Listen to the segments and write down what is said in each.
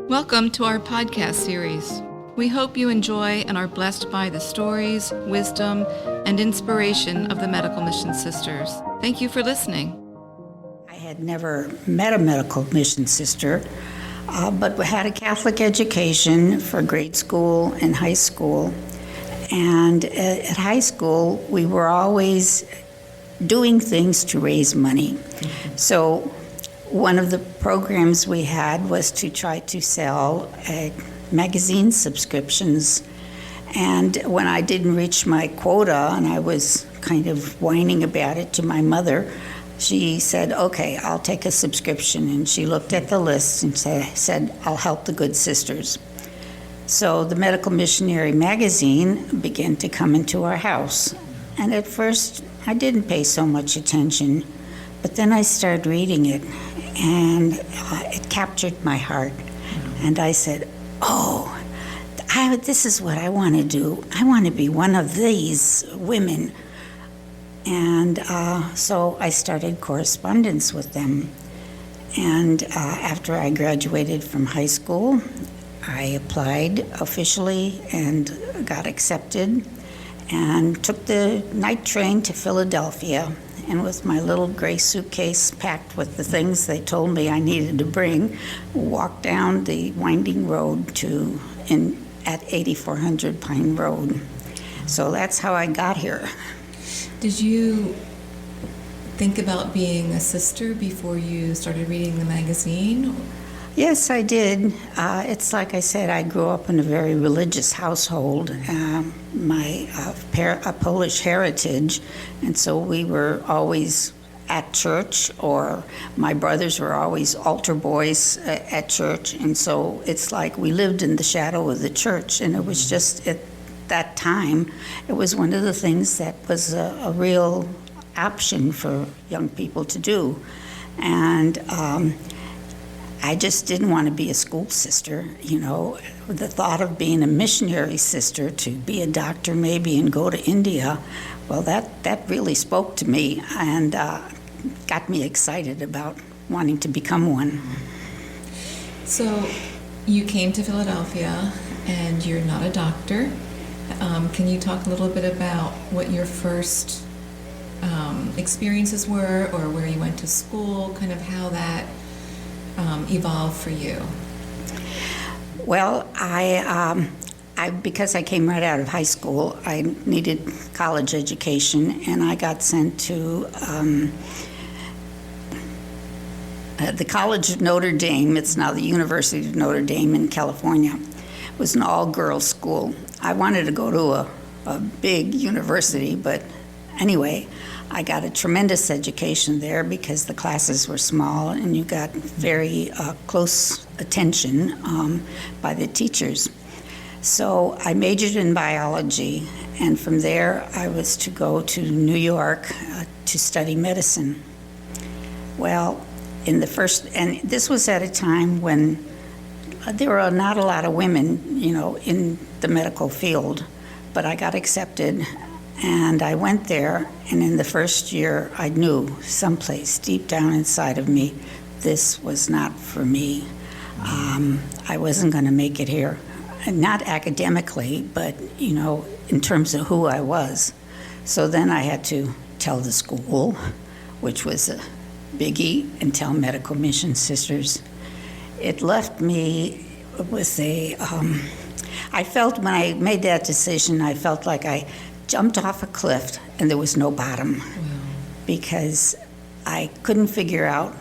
Welcome to our podcast series. We hope you enjoy and are blessed by the stories, wisdom, and inspiration of the Medical Mission Sisters. Thank you for listening. I had never met a medical mission sister, but we had a Catholic education for grade school and high school. And at high school, we were always doing things to raise money. So one of the programs we had was to try to sell magazine subscriptions. And when I didn't reach my quota, and I was kind of whining about it to my mother, she said, okay, I'll take a subscription. And she looked at the list and said, I'll help the good sisters. So the Medical Missionary magazine began to come into our house. And at first, I didn't pay so much attention, but then I started reading it, and it captured my heart. And I said, this is what I want to do. I want to be one of these women. And so I started correspondence with them. And after I graduated from high school, I applied officially and got accepted and took the night train to Philadelphia. And with my little gray suitcase packed with the things they told me I needed to bring, walked down the winding road at 8400 Pine Road. So that's how I got here. Did you think about being a sister before you started reading the magazine? Yes, I did. It's like I said, I grew up in a very religious household. A Polish heritage, and so we were always at church, or my brothers were always altar boys at church, and so it's like we lived in the shadow of the church, and it was just at that time, it was one of the things that was a real option for young people to do. And I just didn't want to be a school sister, The thought of being a missionary sister, to be a doctor maybe and go to India, well, that really spoke to me and got me excited about wanting to become one. So you came to Philadelphia and you're not a doctor. Can you talk a little bit about what your first experiences were, or where you went to school, kind of how that evolved for you? Well, I because I came right out of high school, I needed college education, and I got sent to the College of Notre Dame. It's now the University of Notre Dame in California. It was an all-girls school. I wanted to go to a big university, but anyway, I got a tremendous education there because the classes were small and you got very close attention by the teachers. So I majored in biology, and from there I was to go to New York to study medicine. Well, and this was at a time when there were not a lot of women, in the medical field, but I got accepted. And I went there, and in the first year, I knew someplace deep down inside of me, this was not for me. I wasn't going to make it here. And not academically, but, in terms of who I was. So then I had to tell the school, which was a biggie, and tell Medical Mission Sisters. It left me with I felt when I made that decision, I felt like I jumped off a cliff and there was no bottom. Wow. Because I couldn't figure out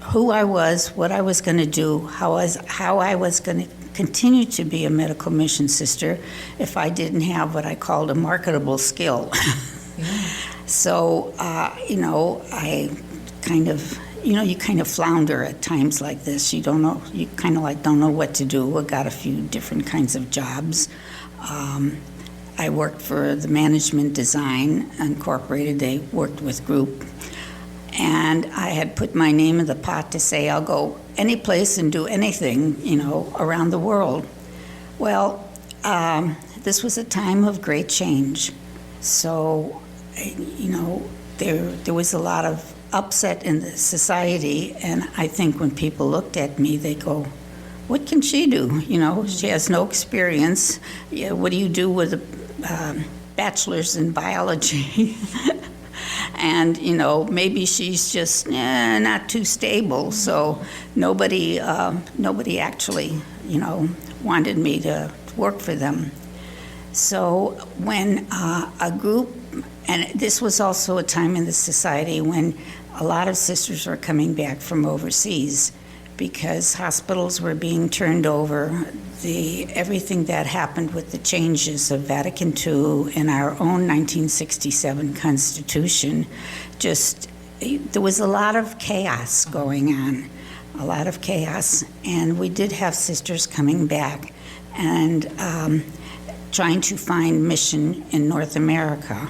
who I was, what I was going to do, how I was going to continue to be a medical mission sister if I didn't have what I called a marketable skill. Yeah. So, I kind of, you kind of flounder at times like this. You don't know, you kind of don't know what to do. I got a few different kinds of jobs. I worked for the Management Design Incorporated. They worked with group. And I had put my name in the pot to say I'll go any place and do anything, around the world. Well, this was a time of great change. So, there was a lot of upset in the society, and I think when people looked at me, they go, what can she do? You know, she has no experience. Yeah, what do you do with a bachelor's in biology? And, you know, maybe she's just not too stable. So nobody actually, you know, wanted me to work for them. So when a group, and this was also a time in the society when a lot of sisters were coming back from overseas because hospitals were being turned over. Everything that happened with the changes of Vatican II and our own 1967 Constitution, there was a lot of chaos going on, a lot of chaos. And we did have sisters coming back and trying to find mission in North America.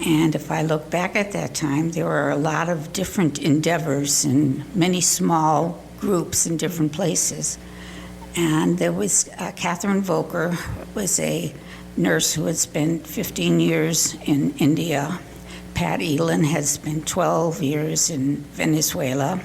And if I look back at that time, there were a lot of different endeavors and many small groups in different places. And there was Catherine Volker, was a nurse who had spent 15 years in India. Pat Elin had spent 12 years in Venezuela.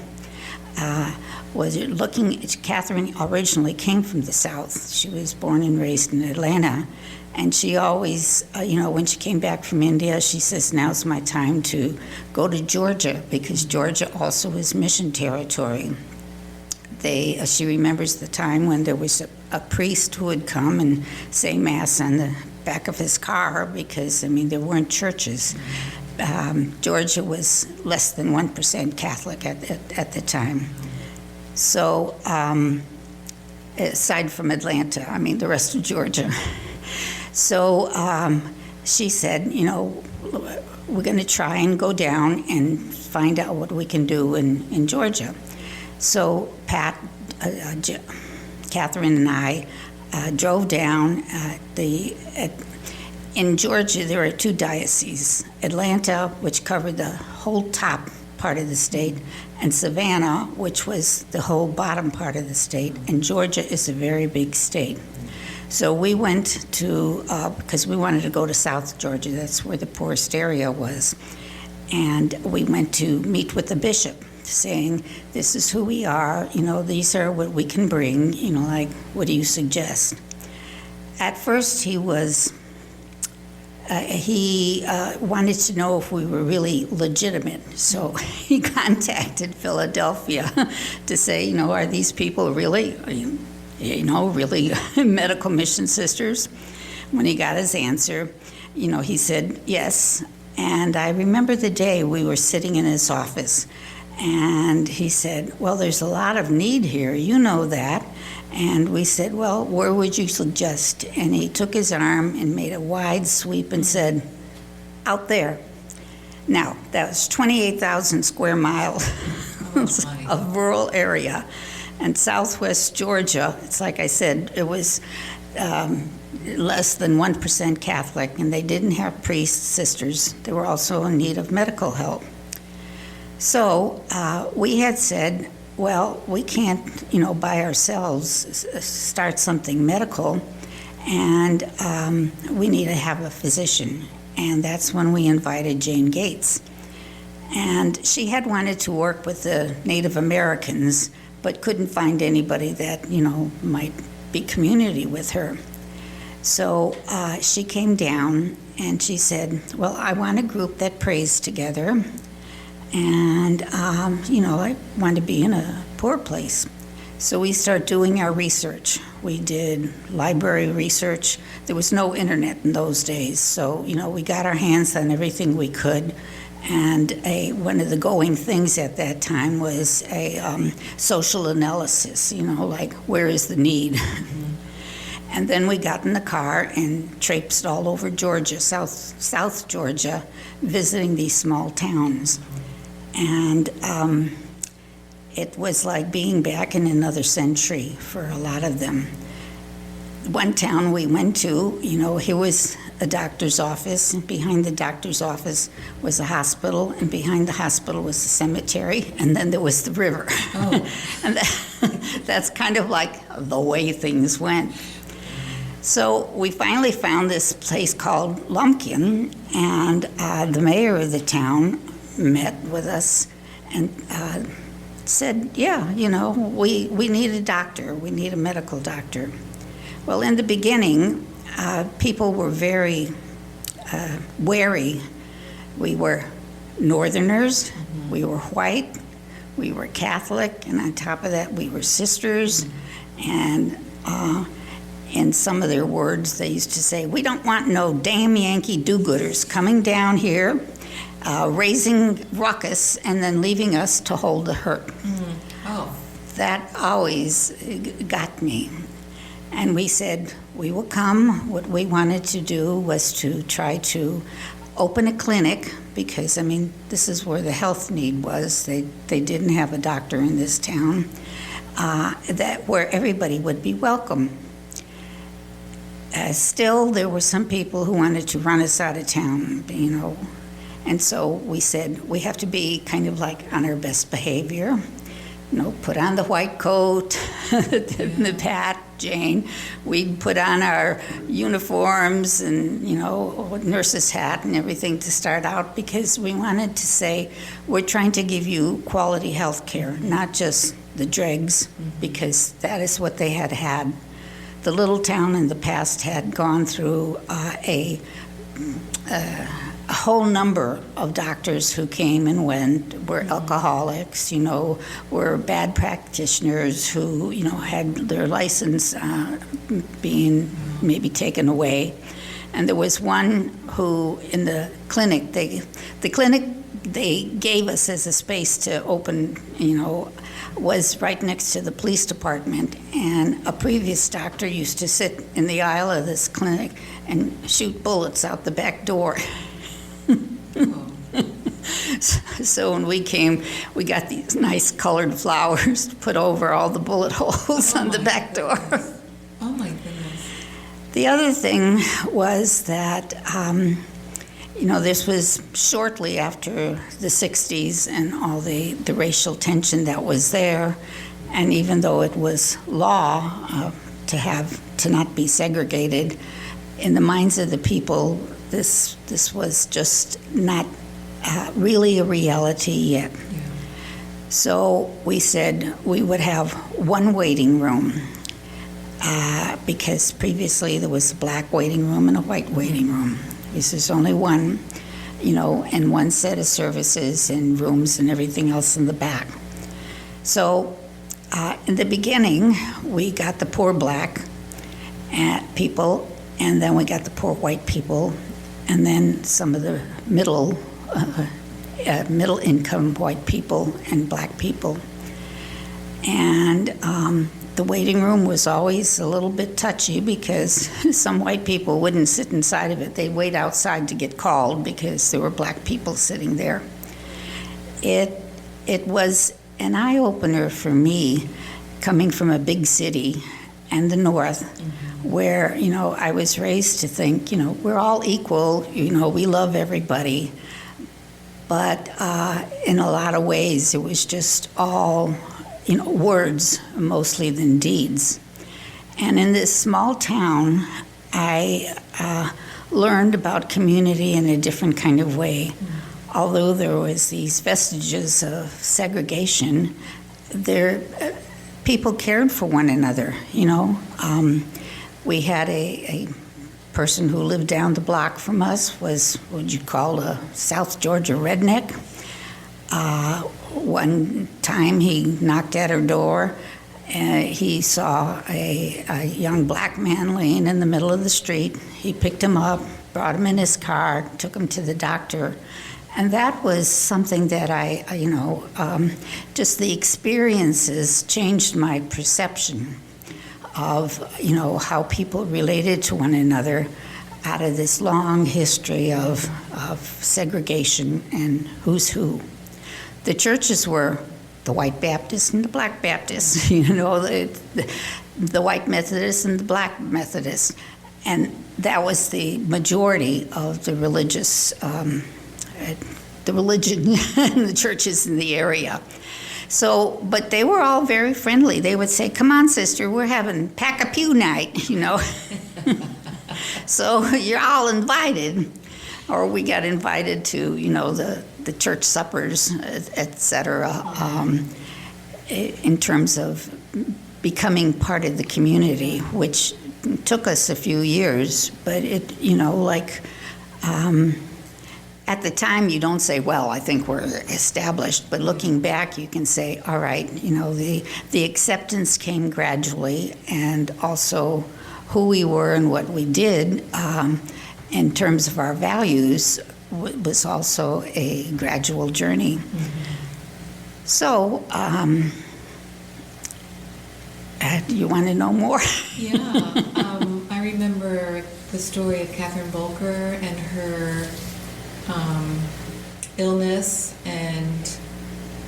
Catherine originally came from the South. She was born and raised in Atlanta. And she always, when she came back from India, she says, now's my time to go to Georgia, because Georgia also is mission territory. She remembers the time when there was a priest who would come and say Mass on the back of his car because, there weren't churches. Georgia was less than 1% Catholic at the time. So, aside from Atlanta, the rest of Georgia. So she said, we're going to try and go down and find out what we can do in Georgia. So Pat, Catherine and I drove down. In Georgia, there are two dioceses, Atlanta, which covered the whole top part of the state, and Savannah, which was the whole bottom part of the state. And Georgia is a very big state. So we went to, because we wanted to go to South Georgia, that's where the poorest area was. And we went to meet with the bishop, saying, this is who we are, these are what we can bring, what do you suggest? At first he was, he wanted to know if we were really legitimate. So he contacted Philadelphia to say, are these people really, really medical mission sisters? When he got his answer, he said yes. And I remember the day we were sitting in his office, and he said, well, there's a lot of need here, you know that. And we said, well, where would you suggest? And he took his arm and made a wide sweep and said, out there. Now, that was 28,000 square miles of rural area. And southwest Georgia, it's like I said, it was less than 1% Catholic, and they didn't have priests, sisters. They were also in need of medical help. So we had said, well, we can't, by ourselves start something medical, and we need to have a physician. And that's when we invited Jane Gates. And she had wanted to work with the Native Americans, but couldn't find anybody that, might be community with her. So she came down and she said, well, I want a group that prays together. And, I want to be in a poor place. So we started doing our research. We did library research. There was no internet in those days. So, we got our hands on everything we could. And one of the going things at that time was a social analysis, like where is the need? And then we got in the car and traipsed all over Georgia, South Georgia, visiting these small towns. And it was like being back in another century for a lot of them. One town we went to, here was a doctor's office, and behind the doctor's office was a hospital, and behind the hospital was a cemetery, and then there was the river. Oh. And that's kind of like the way things went. So we finally found this place called Lumpkin, and the mayor of the town met with us, and said, yeah, we need a doctor. We need a medical doctor. Well, in the beginning, people were very wary. We were Northerners, we were white, we were Catholic, and on top of that, we were sisters. And in some of their words, they used to say, we don't want no damn Yankee do-gooders coming down here, raising ruckus, and then leaving us to hold the hurt. Oh. That always got me. And we said, we will come. What we wanted to do was to try to open a clinic, because, this is where the health need was. They didn't have a doctor in this town, where everybody would be welcome. Still, there were some people who wanted to run us out of town, And so we said, we have to be kind of like on our best behavior. Put on the white coat, the hat, Jane. We'd put on our uniforms and, nurse's hat and everything to start out, because we wanted to say, we're trying to give you quality health care, not just the dregs, because that is what they had had. The little town in the past had gone through a whole number of doctors who came and went, were alcoholics, were bad practitioners who, had their license being maybe taken away. And there was one who, in the clinic, the clinic they gave us as a space to open, was right next to the police department. And a previous doctor used to sit in the aisle of this clinic and shoot bullets out the back door. So when we came, we got these nice colored flowers to put over all the bullet holes on the back door. Oh my goodness. The other thing was that, this was shortly after the 60s and all the racial tension that was there. And even though it was law to not be segregated, in the minds of the people, this was just not really a reality yet. Yeah. So we said we would have one waiting room, because previously there was a black waiting room and a white waiting room. This is only one, and one set of services and rooms and everything else in the back. So in the beginning, we got the poor black people, and then we got the poor white people, and then some of the middle income white people and black people. And the waiting room was always a little bit touchy, because some white people wouldn't sit inside of it. They'd wait outside to get called because there were black people sitting there. It was an eye-opener for me, coming from a big city and the North, where, I was raised to think, we're all equal, we love everybody. But in a lot of ways, it was just all, words mostly than deeds. And in this small town, I learned about community in a different kind of way. Although there was these vestiges of segregation, people cared for one another, We had a person who lived down the block from us, was what you'd call a South Georgia redneck. One time he knocked at her door, and he saw a young black man laying in the middle of the street. He picked him up, brought him in his car, took him to the doctor. And that was something that just the experiences changed my perception of, how people related to one another out of this long history of segregation and who's who. The churches were the white Baptists and the black Baptists, the white Methodists and the black Methodists. And that was the majority of the religion in the churches in the area. So, but they were all very friendly. They would say, "Come on, sister, we're having pack-a-pew night," So you're all invited. Or we got invited to, the church suppers, etc. in terms of becoming part of the community, which took us a few years, but it, at the time you don't say, well, I think we're established, but looking back you can say, all right, the acceptance came gradually, and also who we were and what we did in terms of our values was also a gradual journey. So, do you want to know more? Yeah. I remember the story of Catherine Volker and her illness, and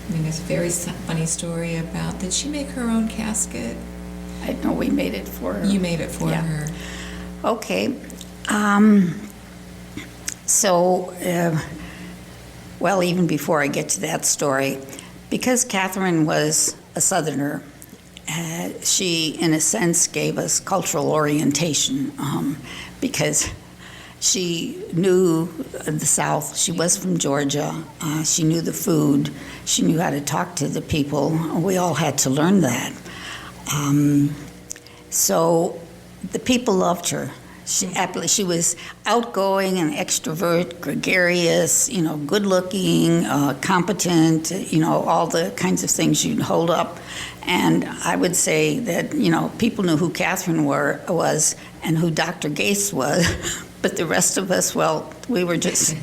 there's a very funny story about, did she make her own casket? I know we made it for her. You made it for her. Okay. Well, even before I get to that story, because Catherine was a Southerner, she, in a sense, gave us cultural orientation because she knew the South. She was from Georgia. She knew the food. She knew how to talk to the people. We all had to learn that. So the people loved her. She was outgoing and extrovert, gregarious, good-looking, competent, all the kinds of things you'd hold up. And I would say that, people knew who Catherine was and who Dr. Gates was, but the rest of us, well, we were just,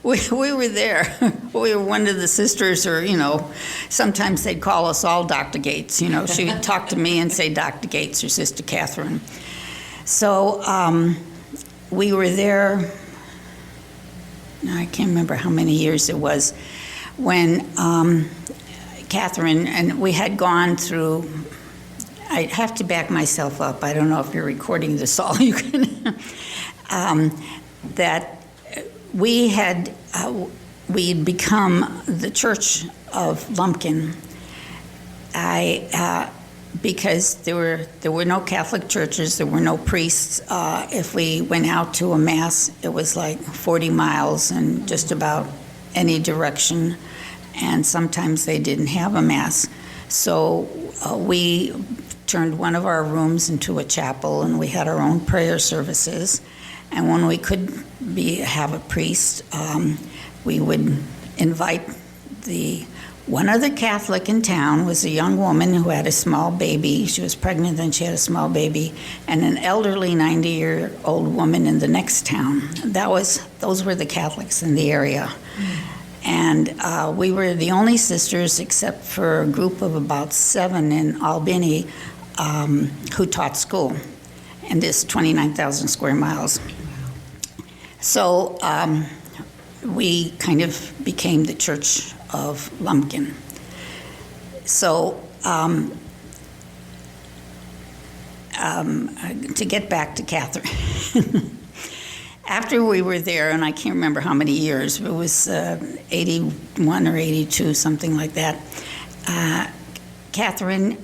we were there. We were one of the sisters, or, sometimes they'd call us all Dr. Gates. She would talk to me and say Dr. Gates or Sister Catherine. So we were there, I can't remember how many years it was, when Catherine, and we had gone through, I have to back myself up, I don't know if you're recording this all, you can, that we'd become the Church of Lumpkin. Because there were no Catholic churches, there were no priests. If we went out to a mass, it was like 40 miles in just about any direction, and sometimes they didn't have a mass. So we turned one of our rooms into a chapel, and we had our own prayer services. And when we could have a priest, we would invite one other Catholic in town was a young woman who had a small baby. She was pregnant and she had a small baby, and an elderly 90-year-old woman in the next town. Those were the Catholics in the area. And we were the only sisters, except for a group of about 7 in Albany, who taught school in this 29,000 square miles. So we kind of became the Church of Lumpkin. So to get back to Catherine, after we were there, and I can't remember how many years, it was 81 or 82, something like that, Catherine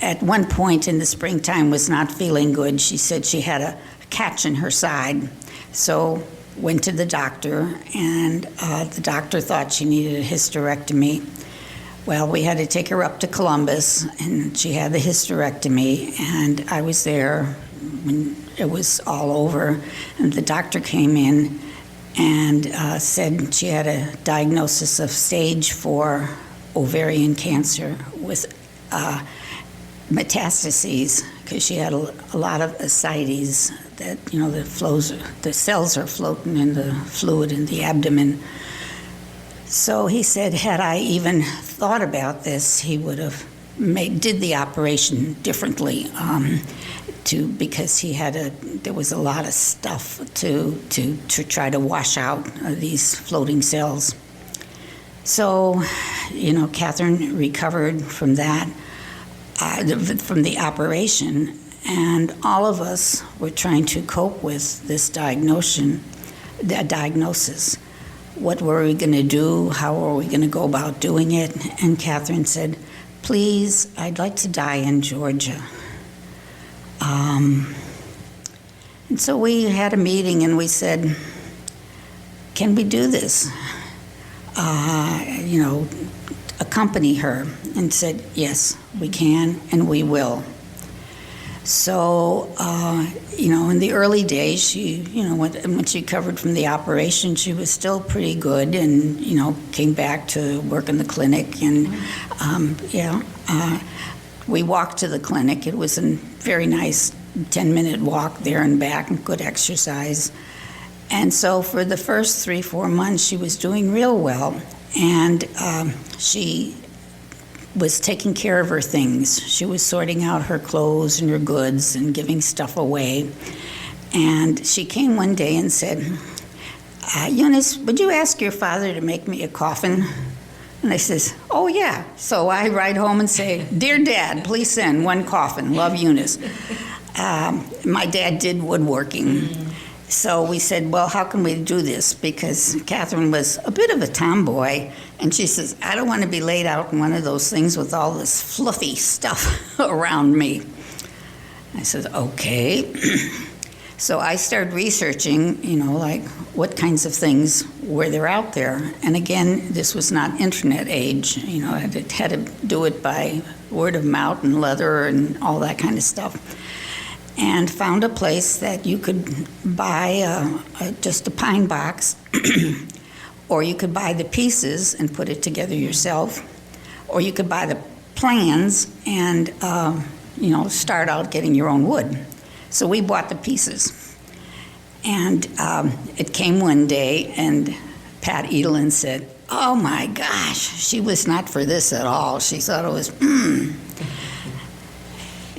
at one point in the springtime was not feeling good. She said she had a catch in her side. So went to the doctor, and the doctor thought she needed a hysterectomy. Well, we had to take her up to Columbus, and she had the hysterectomy, and I was there when it was all over, and the doctor came in and said she had a diagnosis of stage 4 ovarian cancer with metastases, because she had a lot of ascites that, the cells are floating in the fluid in the abdomen. So he said, had I even thought about this, he would have did the operation differently, because there was a lot of stuff to try to wash out these floating cells. So, Catherine recovered from that, from the operation, and all of us were trying to cope with this diagnosis. What were we going to do? How were we going to go about doing it? And Catherine said, please, I'd like to die in Georgia. And so we had a meeting and we said, can we do this? accompany her, and said, yes, we can and we will. So, in the early days, she, when she recovered from the operation, she was still pretty good and, came back to work in the clinic. And, we walked to the clinic. It was a very nice 10-minute walk there and back, and good exercise. And so for the first 3-4 months, she was doing real well. And she was taking care of her things. She was sorting out her clothes and her goods and giving stuff away. And she came one day and said, Eunice, would you ask your father to make me a coffin? And I says, oh, yeah. So I write home and say, dear Dad, please send one coffin. Love, Eunice. My dad did woodworking. So we said, well, how can we do this? Because Catherine was a bit of a tomboy, and she says, I don't want to be laid out in one of those things with all this fluffy stuff around me. I said, okay. So I started researching, like what kinds of things were there out there. And again, this was not internet age. I had to do it by word of mouth and leather and all that kind of stuff. And found a place that you could buy just a pine box, or you could buy the pieces and put it together yourself, or you could buy the plans and, start out getting your own wood. So we bought the pieces. And it came one day, and Pat Edelin said, oh my gosh, she was not for this at all. She thought it was,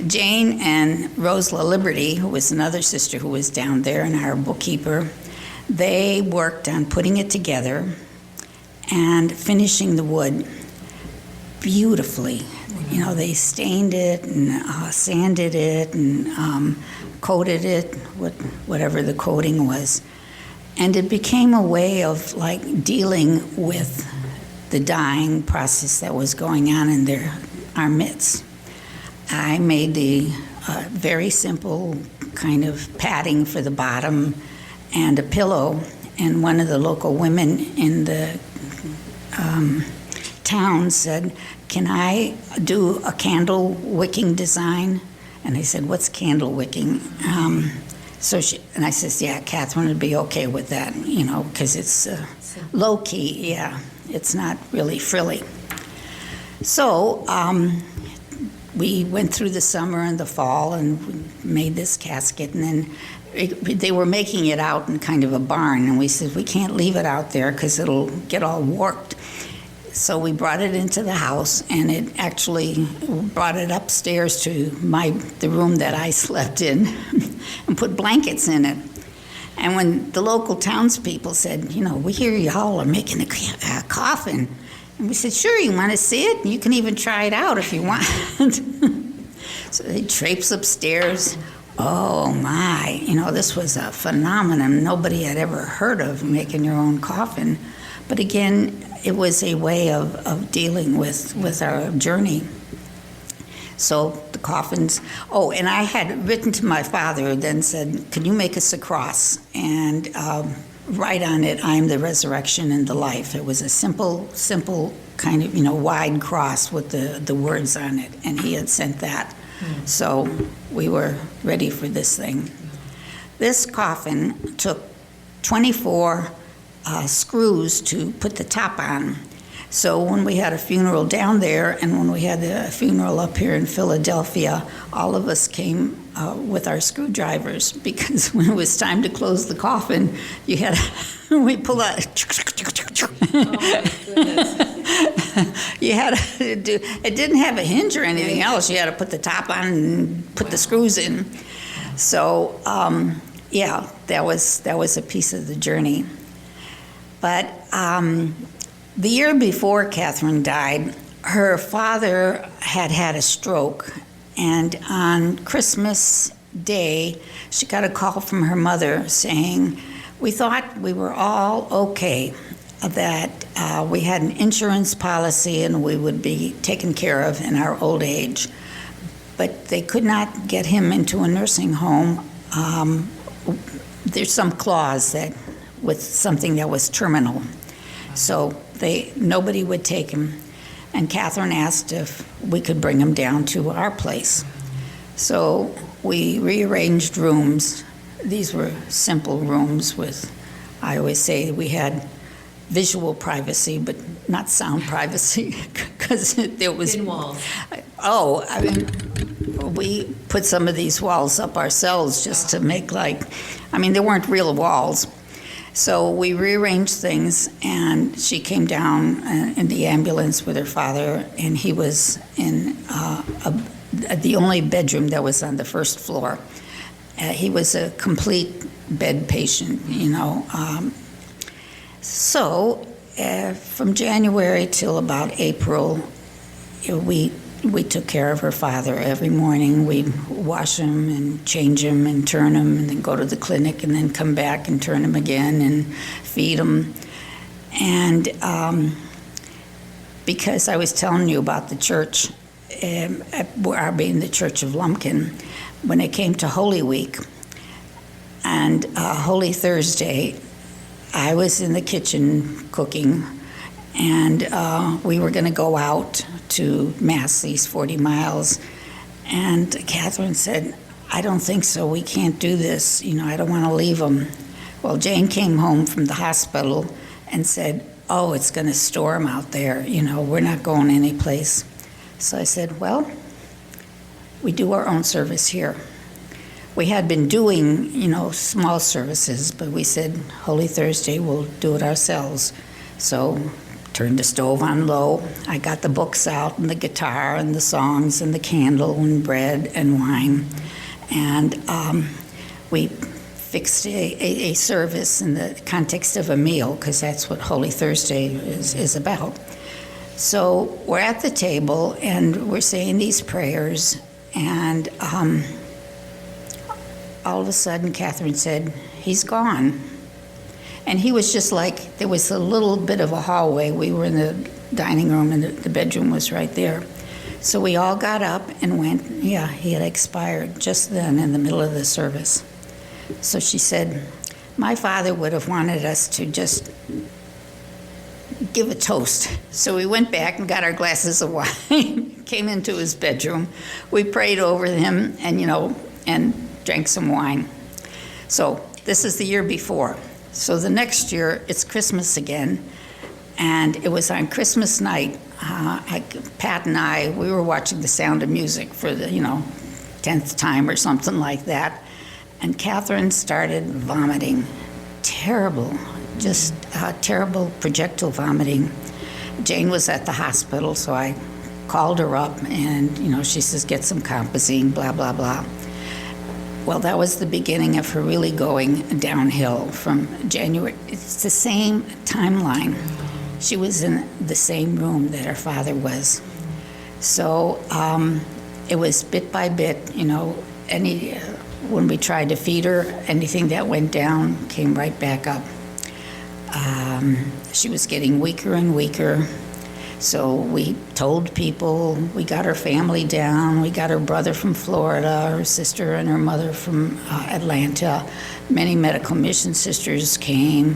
Jane and Rosela Liberty, who was another sister who was down there and our bookkeeper, they worked on putting it together and finishing the wood beautifully. They stained it and sanded it and coated it, whatever the coating was. And it became a way of dealing with the dying process that was going on in our midst. I made the very simple kind of padding for the bottom and a pillow, and one of the local women in the town said, can I do a candle wicking design? And I said, what's candle wicking? And I says, yeah, Catherine would be okay with that, because it's low key, yeah. It's not really frilly. So we went through the summer and the fall and made this casket, and then they were making it out in kind of a barn, and we said, we can't leave it out there because it'll get all warped. So we brought it into the house, and it actually brought it upstairs to the room that I slept in and put blankets in it. And when the local townspeople said, we hear y'all are making a coffin, and we said, sure, you want to see it? You can even try it out if you want. So they traipsed upstairs. Oh my, this was a phenomenon nobody had ever heard of, making your own coffin. But again, it was a way of dealing with our journey. So the coffins, and I had written to my father, then said, can you make us a cross? And write on it, I am the resurrection and the life. It was a simple kind of, wide cross with the words on it. And he had sent that. So we were ready for this thing. This coffin took 24 screws to put the top on. So when we had a funeral down there and when we had a funeral up here in Philadelphia, all of us came with our screwdrivers, because when it was time to close the coffin, we pulled out. Oh my goodness. You had to do, it didn't have a hinge or anything else. You had to put the top on and put the screws in. So that was a piece of the journey. But the year before Catherine died, her father had a stroke, and on Christmas Day, she got a call from her mother saying, we thought we were all okay, that we had an insurance policy and we would be taken care of in our old age. But they could not get him into a nursing home. There's some clause that with something that was terminal. So nobody would take him. And Catherine asked if we could bring him down to our place. So we rearranged rooms. These were simple rooms with, I always say we had visual privacy, but not sound privacy, because there was... Thin walls. Oh, I mean, we put some of these walls up ourselves just to make they weren't real walls. So we rearranged things, and she came down in the ambulance with her father, and he was in the only bedroom that was on the first floor. He was a complete bed patient, So from January till about April, we took care of her father every morning. We'd wash him and change him and turn him and then go to the clinic and then come back and turn him again and feed him. And because I was telling you about the church, our being the Church of Lumpkin, when it came to Holy Week and Holy Thursday, I was in the kitchen cooking, and we were going to go out to Mass these 40 miles. And Catherine said, I don't think so. We can't do this. I don't want to leave him. Well, Jane came home from the hospital and said, oh, it's going to storm out there. We're not going anyplace. So I said, well, we do our own service here. We had been doing, small services, but we said, Holy Thursday, we'll do it ourselves. So turned the stove on low. I got the books out and the guitar and the songs and the candle and bread and wine. And we fixed a service in the context of a meal, because that's what Holy Thursday is about. So we're at the table and we're saying these prayers, and all of a sudden Catherine said, he's gone. And he was just like, there was a little bit of a hallway. We were in the dining room and the bedroom was right there. So we all got up and went, yeah, he had expired just then in the middle of the service. So she said, my father would have wanted us to just give a toast. So we went back and got our glasses of wine, came into his bedroom. We prayed over him and drank some wine. So this is the year before. So the next year, it's Christmas again, and it was on Christmas night. Pat and I, we were watching The Sound of Music for the, 10th time or something like that, and Catherine started vomiting. Terrible, just terrible projectile vomiting. Jane was at the hospital, so I called her up, and, she says, get some Compazine, blah, blah, blah. Well, that was the beginning of her really going downhill from January. It's the same timeline. She was in the same room that her father was. So it was bit by bit, when we tried to feed her, anything that went down came right back up. She was getting weaker and weaker. So we told people, we got her family down, we got her brother from Florida, her sister and her mother from Atlanta. Many medical mission sisters came,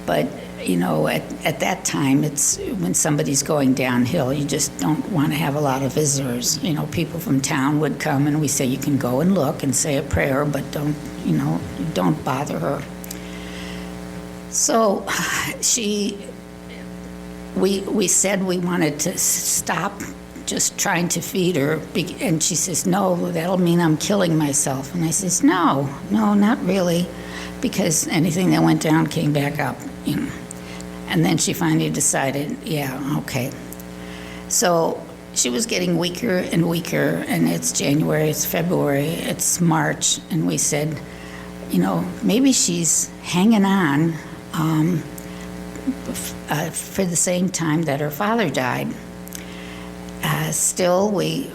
but at that time, it's when somebody's going downhill, you just don't want to have a lot of visitors. People from town would come, and we say you can go and look and say a prayer, but don't bother her. So we said we wanted to stop just trying to feed her, and she says, no, that'll mean I'm killing myself. And I says, no, not really, because anything that went down came back up. And then she finally decided, yeah, okay. So she was getting weaker and weaker, and it's January, it's February, it's March, and we said, maybe she's hanging on for the same time that her father died. Still, we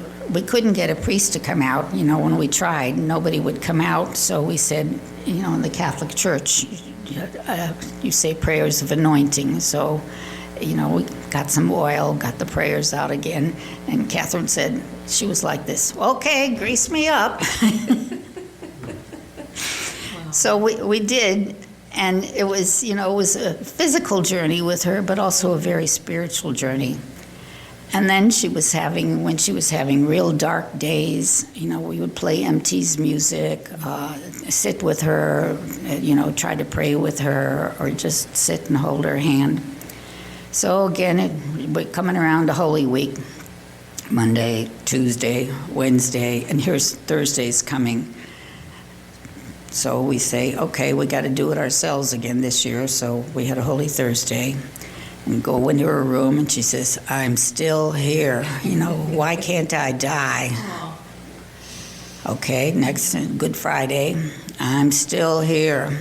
couldn't get a priest to come out. When we tried, nobody would come out. So we said, in the Catholic Church, you say prayers of anointing. So, we got some oil, got the prayers out again. And Catherine said, she was like this, okay, grease me up. Wow. So we did. And it was, it was a physical journey with her, but also a very spiritual journey. And then when she was having real dark days, we would play MT's music, sit with her, try to pray with her, or just sit and hold her hand. So again, we're coming around to Holy Week, Monday, Tuesday, Wednesday, and here's Thursday's coming. So we say, okay, we got to do it ourselves again this year. So we had a Holy Thursday. And go into her room, and she says, I'm still here. Why can't I die? Okay, next, Good Friday, I'm still here.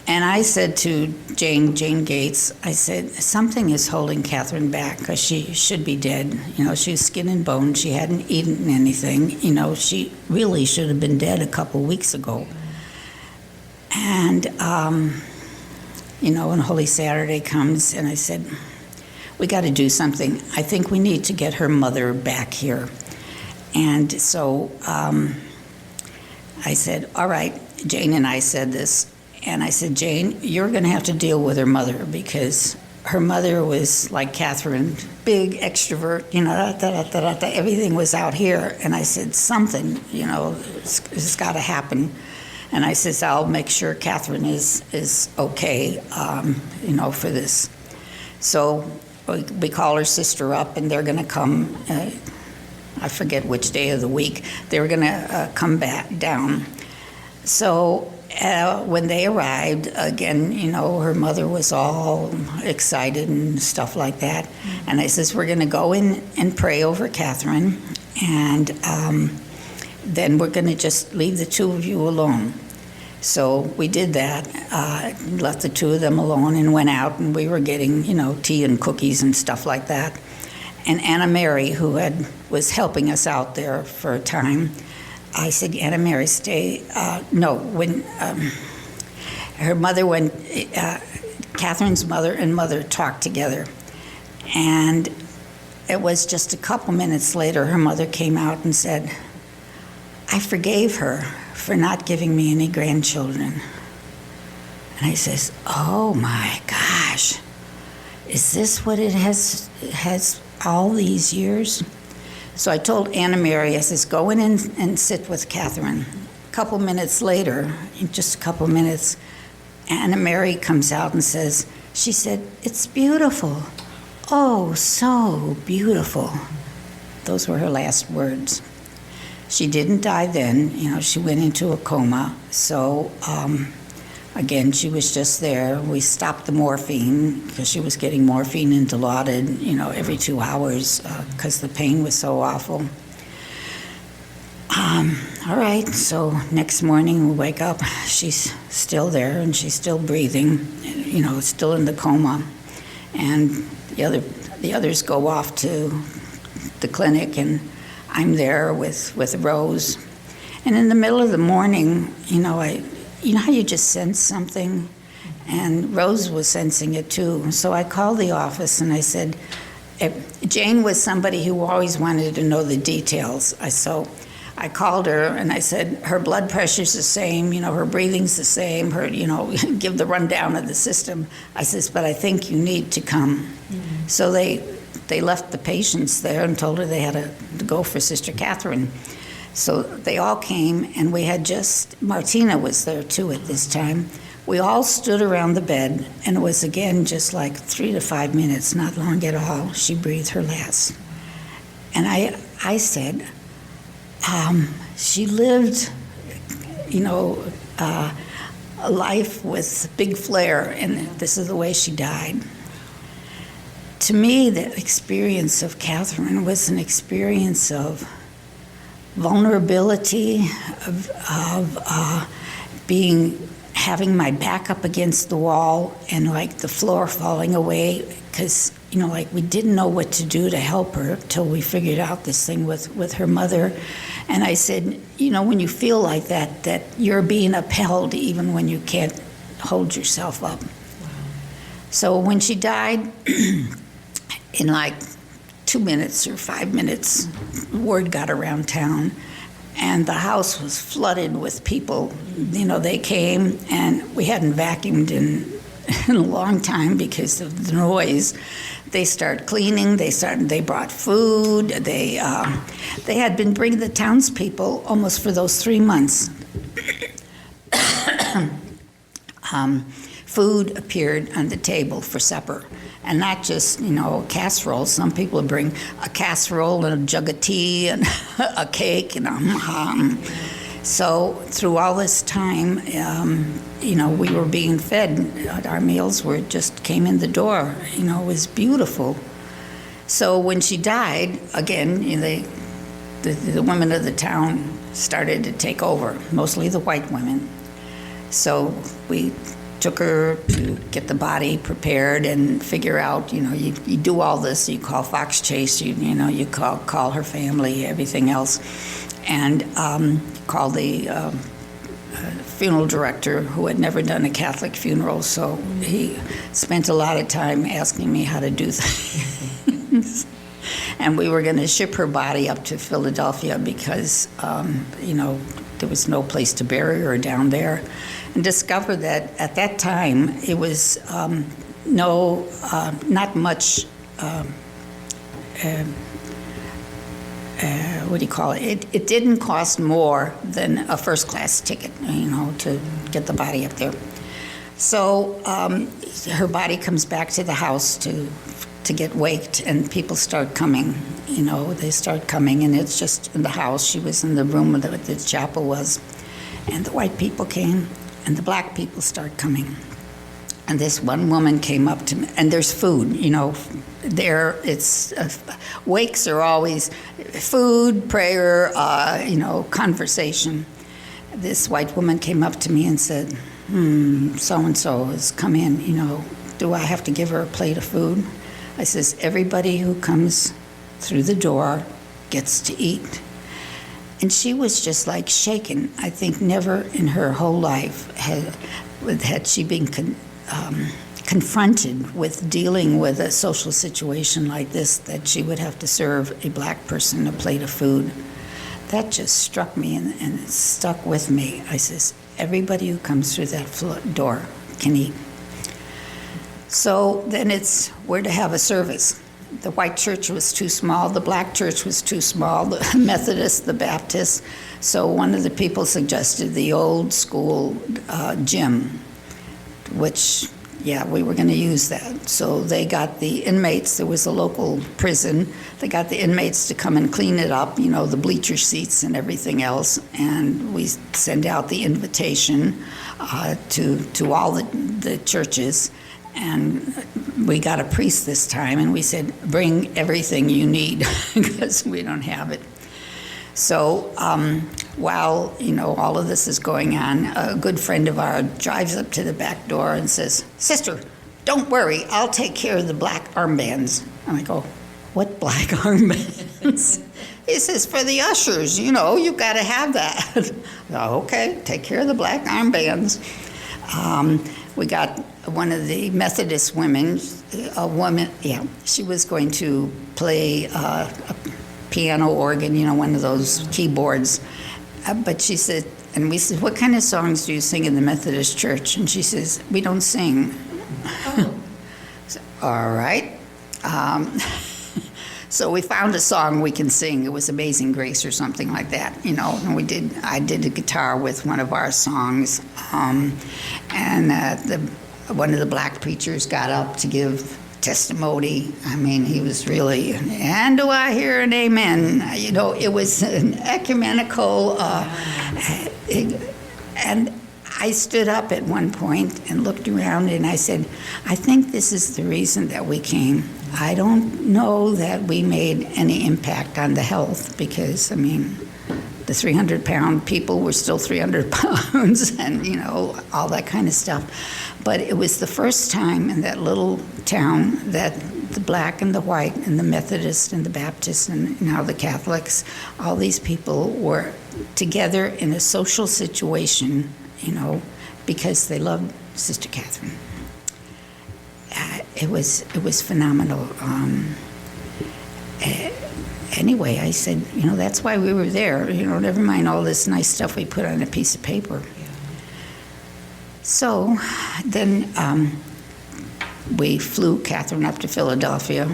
And I said to Jane Gates, I said, something is holding Catherine back, because she should be dead. She was skin and bone. She hadn't eaten anything. She really should have been dead a couple weeks ago. And, when Holy Saturday comes, and I said, we got to do something. I think we need to get her mother back here. And so I said, all right, Jane and I said this, and I said, Jane, you're going to have to deal with her mother, because her mother was like Catherine, big extrovert, everything was out here. And I said, something, it's got to happen. And I says, I'll make sure Catherine is okay, for this. So we call her sister up, and they're going to come, I forget which day of the week, they were going to come back down. So when they arrived, again, her mother was all excited and stuff like that. And I says, we're going to go in and pray over Catherine, and then we're going to just leave the two of you alone. So we did that, left the two of them alone, and went out, and we were getting, tea and cookies and stuff like that. And Anna Mary, who was helping us out there for a time, I said, Anna Mary, stay. When Catherine's mother and mother talked together, and it was just a couple minutes later, her mother came out and said, I forgave her for not giving me any grandchildren. And I says, oh my gosh, is this what it has all these years? So I told Anna Mary, I says, go in and sit with Catherine. A couple minutes later, in just a couple minutes, Anna Mary comes out and says, she said, it's beautiful. Oh, so beautiful. Those were her last words. She didn't die then, she went into a coma. So again, she was just there. We stopped the morphine, because she was getting morphine and Dilaudid, every 2 hours, because the pain was so awful. All right, so next morning we wake up, she's still there, and she's still breathing, still in the coma. And the others go off to the clinic, and I'm there with Rose. And in the middle of the morning, how you just sense something? And Rose was sensing it too. So I called the office, and I said, Jane was somebody who always wanted to know the details. So I called her, and I said, her blood pressure's the same, her breathing's the same, her, give the rundown of the system. I says, but I think you need to come. Mm-hmm. So they left the patients there and told her they had to go for Sister Catherine. So they all came, and we had Martina was there too at this time. We all stood around the bed, and it was again just like 3 to 5 minutes, not long at all. She breathed her last. And I said, she lived, a life with big flair, and this is the way she died. To me, the experience of Catherine was an experience of vulnerability, of having my back up against the wall, and like the floor falling away, because we didn't know what to do to help her till we figured out this thing with her mother. And I said, when you feel like that you're being upheld even when you can't hold yourself up. Wow. So when she died, in like 2 minutes or 5 minutes, word got around town. and the house was flooded with people. You know, they came, and we hadn't vacuumed in a long time because of the noise. They started cleaning. They brought food. They had been bringing the townspeople almost for those 3 months. Food appeared on the table for supper, and not just, you know, casserole. Some people would bring a casserole and a jug of tea and a cake and So through all this time, you know, we were being fed. Our meals just came in the door. You know, it was beautiful. So when she died, again, you know, the women of the town started to take over, mostly the white women. So we took her to get the body prepared and figure out, you know, you do all this, you call Fox Chase, you know, you call her family, everything else, and call the funeral director who had never done a Catholic funeral, so he spent a lot of time asking me how to do things. And we were going to ship her body up to Philadelphia because, you know, there was no place to bury her down there. And discovered that at that time it was not much, what do you call it? It didn't cost more than a first-class ticket, you know, to get the body up there. So her body comes back to the house to get waked, and people start coming. You know, they start coming, and it's just in the house. She was in the room where the chapel was, and the white people came, and the black people start coming. And this one woman came up to me, and there's food, you know. Wakes are always food, prayer, you know, conversation. This white woman came up to me and said, so-and-so has come in, you know, do I have to give her a plate of food? I says, everybody who comes through the door gets to eat. And she was just like shaken. I think never in her whole life had she been confronted with dealing with a social situation like this, that she would have to serve a black person a plate of food. That just struck me and it stuck with me. I says, everybody who comes through that door can eat. So then we're to have a service. The white church was too small, the black church was too small, the Methodist, the Baptist. So one of the people suggested the old school gym, which, yeah, we were going to use that. So they got the inmates, there was a local prison, they got the inmates to come and clean it up, you know, the bleacher seats and everything else, and we send out the invitation to all the churches. And we got a priest this time, and we said, bring everything you need, because we don't have it. So while, you know, all of this is going on, a good friend of ours drives up to the back door and says, Sister, don't worry, I'll take care of the black armbands. And I go, what black armbands? He says, for the ushers, you know, you've got to have that. Oh, okay, take care of the black armbands. We got one of the Methodist women, she was going to play a piano organ, you know, one of those keyboards. But she said, and we said, what kind of songs do you sing in the Methodist church? And she says, we don't sing. Oh. So, all right. So we found a song we can sing. It was Amazing Grace or something like that, you know. And I did the guitar with one of our songs. One of the black preachers got up to give testimony. I mean, he was really, and do I hear an amen? You know, it was an ecumenical, and I stood up at one point and looked around and I said, I think this is the reason that we came. I don't know that we made any impact on the health because, I mean, the 300-pound people were still 300 pounds and, you know, all that kind of stuff. But it was the first time in that little town that the black and the white and the Methodist and the Baptist and now the Catholics, all these people were together in a social situation, you know, because they loved Sister Catherine. It was phenomenal. anyway, I said, that's why we were there. Never mind all this nice stuff we put on a piece of paper. So then we flew Catherine up to Philadelphia.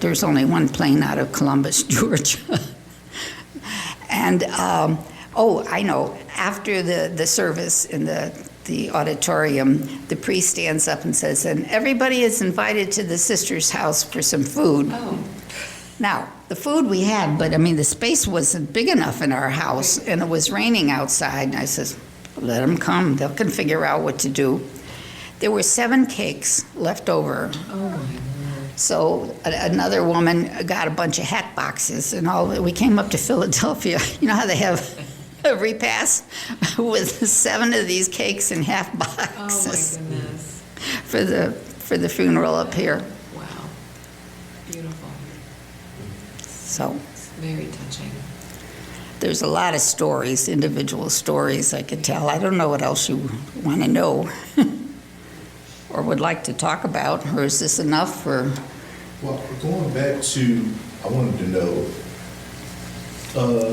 There's only one plane out of Columbus, Georgia. And, I know, after the service in the auditorium, the priest stands up and says, and everybody is invited to the sister's house for some food. Oh. Now, the food we had, but the space wasn't big enough in our house, and it was raining outside. And I says, let them come. They can figure out what to do. There were 7 cakes left over. Oh, my Lord. So another woman got a bunch of hat boxes, and we came up to Philadelphia. You know how they have a repast with 7 of these cakes in half boxes. Oh, my goodness. For the funeral up here. Wow. Beautiful. So It's very touching. there's a lot of stories, individual stories I could tell. I don't know what else you want to know or would like to talk about, or is this enough for? Well, going back to, I wanted to know,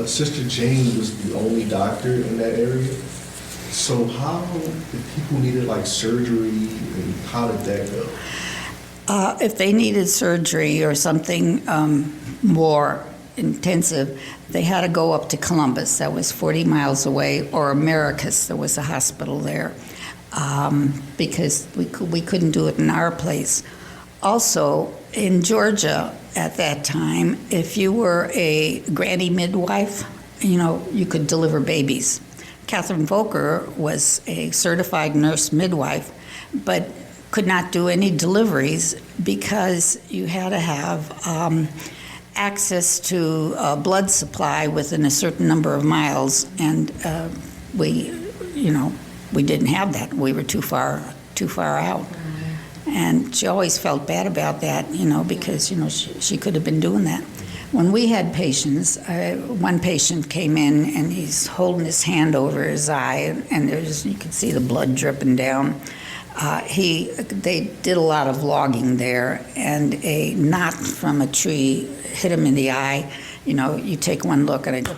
Sister Jane was the only doctor in that area. So how, if people needed like surgery, and how did that go? If they needed surgery or something more intensive, they had to go up to Columbus. That was 40 miles away, or Americus. There was a hospital there, because we couldn't do it in our place. Also, in Georgia at that time, if you were a granny midwife, you could deliver babies. Catherine Volker was a certified nurse midwife, but could not do any deliveries because you had to have access to a blood supply within a certain number of miles, and we didn't have that. We were too far out. And she always felt bad about that, because, she could have been doing that. When we had patients, one patient came in and he's holding his hand over his eye, and you could see the blood dripping down. They did a lot of logging there, and a knot from a tree hit him in the eye. You take one look and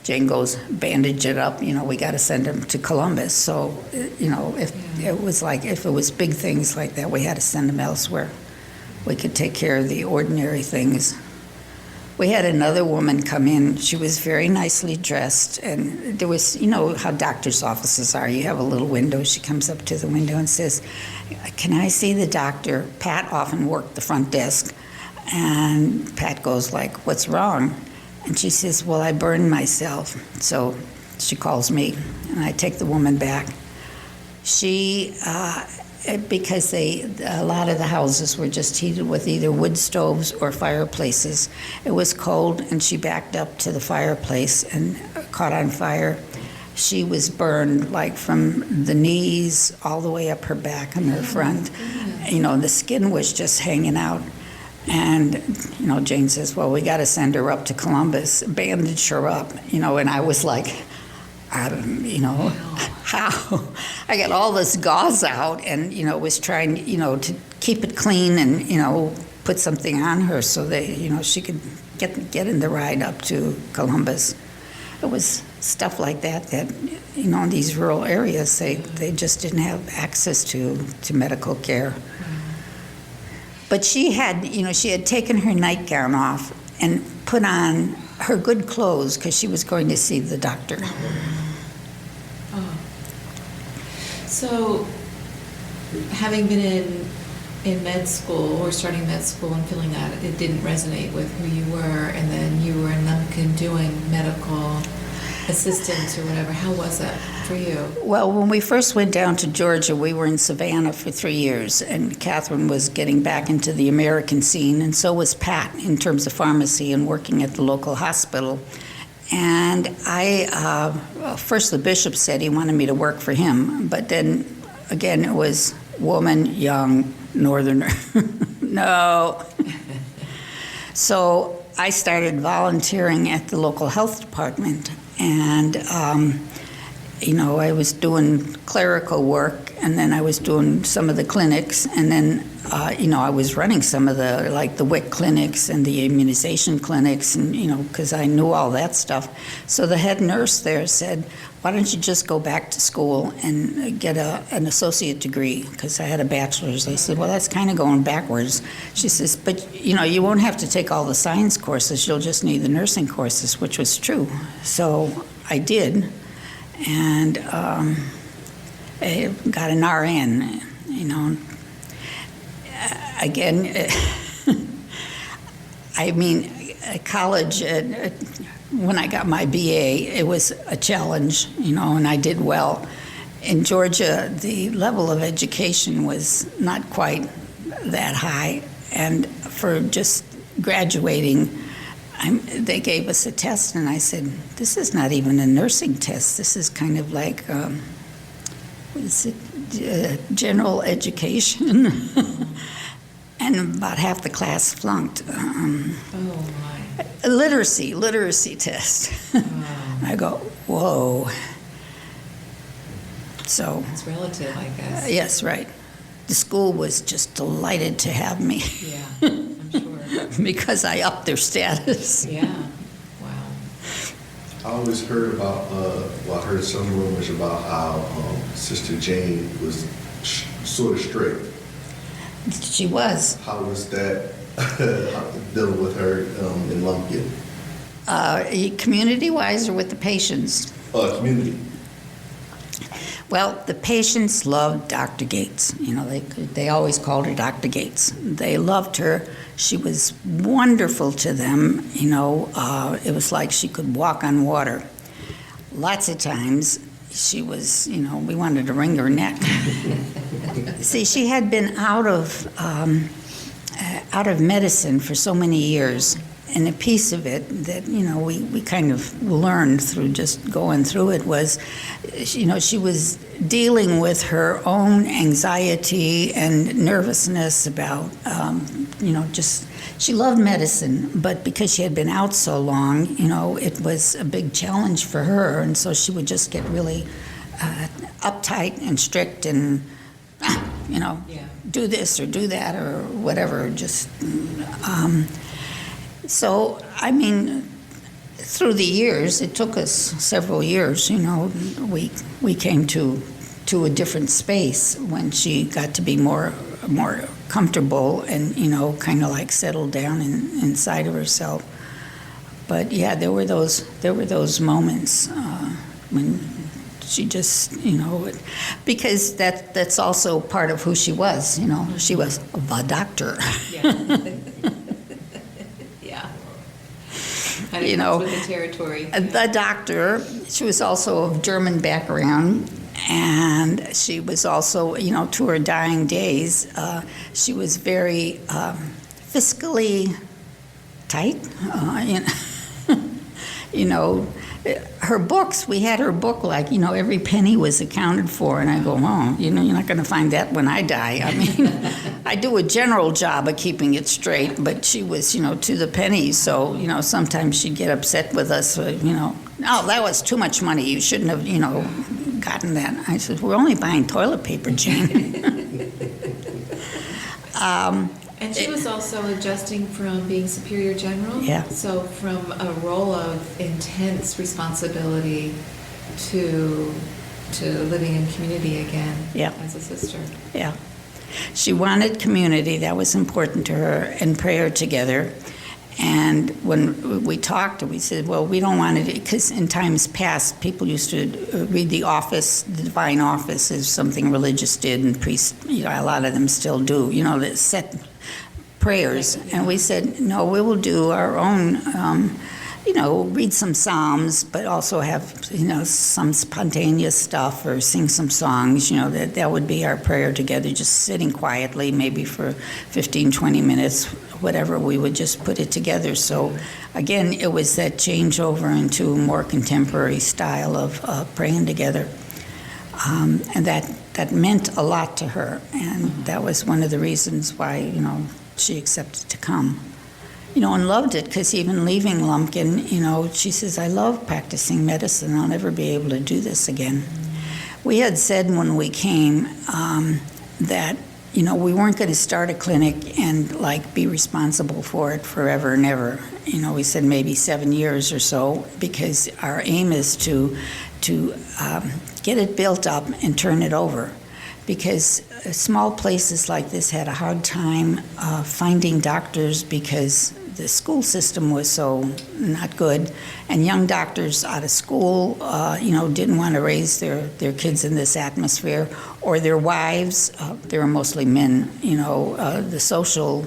Jane goes, bandage it up, we got to send him to Columbus. So, if it was big things like that, we had to send him elsewhere. We could take care of the ordinary things. We had another woman come in. She was very nicely dressed, and there was, how doctor's offices are. You have a little window. She comes up to the window and says, "Can I see the doctor?" Pat often worked the front desk, and Pat goes like, "What's wrong?" And she says, "Well, I burned myself." So she calls me, and I take the woman back. She, because a lot of the houses were just heated with either wood stoves or fireplaces. It was cold, and she backed up to the fireplace and caught on fire. She was burned like from the knees all the way up her back and her front. The skin was just hanging out. And, Jane says, "Well, we got to send her up to Columbus, bandage her up," and I was like, how? I got all this gauze out and, was trying, to keep it clean and, put something on her so that, she could get in the ride up to Columbus. It was stuff like that, in these rural areas, they just didn't have access to medical care. But she had taken her nightgown off and put on her good clothes because she was going to see the doctor. Oh. So, having been in med school or starting med school and feeling that it didn't resonate with who you were, and then you were in Lumpkin doing medical assistance or whatever, how was that for you? Well, when we first went down to Georgia, we were in Savannah for 3 years, and Catherine was getting back into the American scene, and so was Pat in terms of pharmacy and working at the local hospital. And first the bishop said he wanted me to work for him, but then again it was woman, young, northerner. No. So I started volunteering at the local health department, and I was doing clerical work, and then I was doing some of the clinics, and then, I was running some of the WIC clinics and the immunization clinics, and, because I knew all that stuff. So the head nurse there said, why don't you just go back to school and get an associate degree? Because I had a bachelor's. I said, well, that's kind of going backwards. She says, but, you won't have to take all the science courses. You'll just need the nursing courses, which was true. So I did. And I got an RN, Again, college, when I got my BA, it was a challenge, and I did well. In Georgia, the level of education was not quite that high, and for just graduating, they gave us a test, and I said, this is not even a nursing test. This is kind of like, what is it, general education. And about half the class flunked. Oh, my. Literacy test. Wow. I go, whoa. So. It's relative, I guess. Yes, right. The school was just delighted to have me. Yeah, I'm sure. Because I upped their status. Yeah. Wow. I always heard about, I heard some rumors about how Sister Jane was sort of strict. She was. How was that dealing with her in Lumpkin? Community-wise or with the patients? Community. Well, the patients loved Dr. Gates. They always called her Dr. Gates. They loved her. She was wonderful to them. It was like she could walk on water. Lots of times she was, we wanted to wring her neck. See, she had been out of medicine for so many years, and a piece of it that, we kind of learned through just going through it was, she was dealing with her own anxiety and nervousness about, she loved medicine, but because she had been out so long, it was a big challenge for her, and so she would just get really uptight and strict and, Yeah. do this or do that or whatever, so, through the years, it took us several years, we came to a different space when she got to be more comfortable and, kind of like settled down inside of herself. But yeah, there were those moments when she just, because that's also part of who she was, she was the doctor. Yeah. Yeah. And it comes with the territory. The doctor, she was also of German background, and she was also, to her dying days, she was very fiscally tight, her books, we had her book like, every penny was accounted for, and I go, oh, you're not going to find that when I die. I do a general job of keeping it straight, but she was, to the penny, so, sometimes she'd get upset with us, oh, that was too much money, you shouldn't have, gotten that. I said, we're only buying toilet paper, Jane. And she was also adjusting from being superior general. Yeah. So from a role of intense responsibility to living in community again. Yeah. As a sister. Yeah. She wanted community. That was important to her, and prayer together. And when we talked, we said, well, we don't want it, because in times past, people used to read the office, the divine office, as something religious did, and priests, a lot of them still do, that set prayers. And we said, no, we will do our own, read some psalms, but also have, some spontaneous stuff or sing some songs, that would be our prayer together, just sitting quietly, maybe for 15, 20 minutes, whatever, we would just put it together. So again, it was that changeover into a more contemporary style of praying together. And that meant a lot to her. And that was one of the reasons why, she accepted to come. and loved it, because even leaving Lumpkin, she says, I love practicing medicine. I'll never be able to do this again. We had said when we came that, we weren't going to start a clinic and be responsible for it forever and ever. We said maybe 7 years or so, because our aim is to get it built up and turn it over. Because small places like this had a hard time finding doctors, because the school system was so not good, and young doctors out of school, didn't want to raise their kids in this atmosphere, or their wives. They were mostly men. The social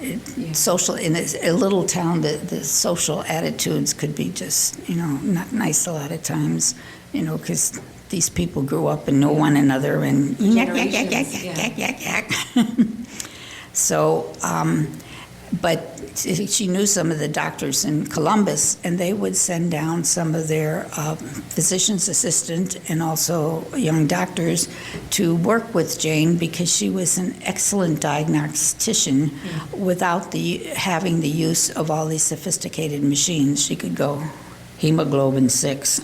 in a little town, the social attitudes could be just not nice a lot of times, because these people grew up and know one another and yak, yak, yak, yak, yak, yak, yak, yak. So, but she knew some of the doctors in Columbus, and they would send down some of their physician's assistant and also young doctors to work with Jane, because she was an excellent diagnostician without having the use of all these sophisticated machines. She could go hemoglobin 6,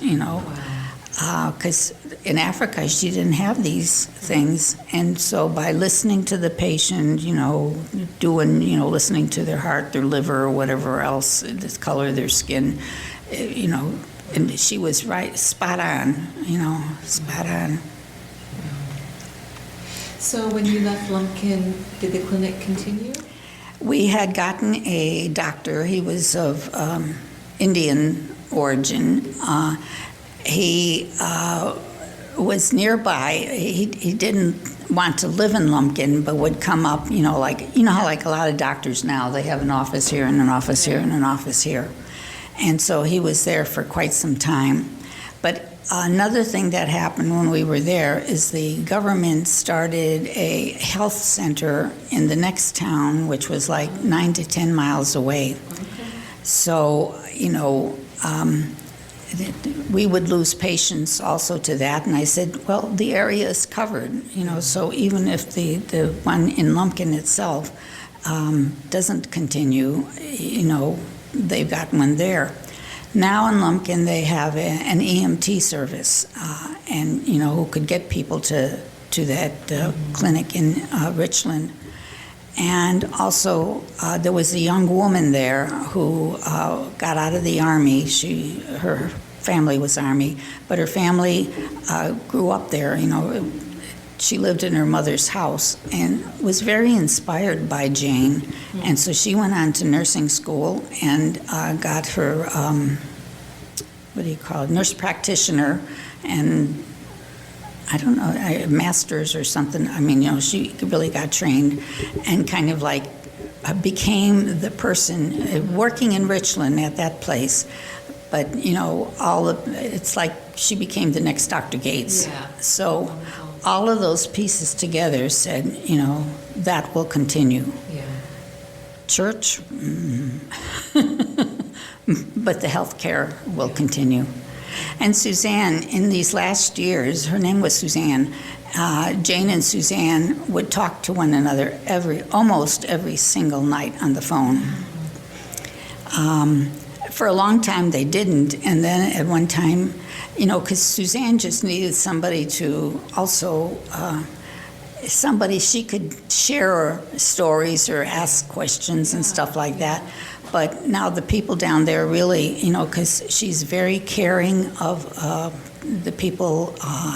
because in Africa she didn't have these things, and so by listening to the patient, listening to their heart, their liver, or whatever else, the color of their skin, and she was right, spot on, spot on. So when you left Lumpkin, did the clinic continue? We had gotten a doctor. He was of Indian origin. He was nearby. He didn't want to live in Lumpkin, but would come up, how a lot of doctors now, they have an office here and an office here and an office here. And so he was there for quite some time. But another thing that happened when we were there is the government started a health center in the next town, which was 9 to 10 miles away. So, we would lose patients also to that, and I said, well, the area is covered, so even if the one in Lumpkin itself doesn't continue, they've got one there. Now in Lumpkin they have an EMT service, and who could get people to that clinic in Richland. And also, there was a young woman there who got out of the Army. Her family was Army, but her family grew up there. She lived in her mother's house and was very inspired by Jane. And so she went on to nursing school and got her, nurse practitioner, and I don't know, a master's or something. She really got trained and kind of became the person working in Richland at that place. But, it's like she became the next Dr. Gates. Yeah. So all of those pieces together said, that will continue. Yeah. Church, but the health care will continue. And Suzanne, in these last years, her name was Suzanne, Jane and Suzanne would talk to one another almost every single night on the phone. For a long time they didn't, and then at one time, because Suzanne just needed somebody to also, somebody she could share stories or ask questions and stuff like that. But now the people down there really, because she's very caring of the people,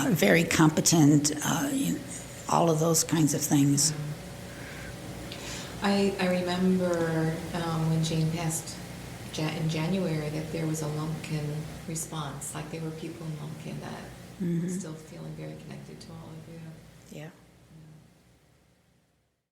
very competent, all of those kinds of things. I remember when Jane passed in January that there was a Lumpkin response, there were people in Lumpkin that still feeling very connected to all of you. Yeah.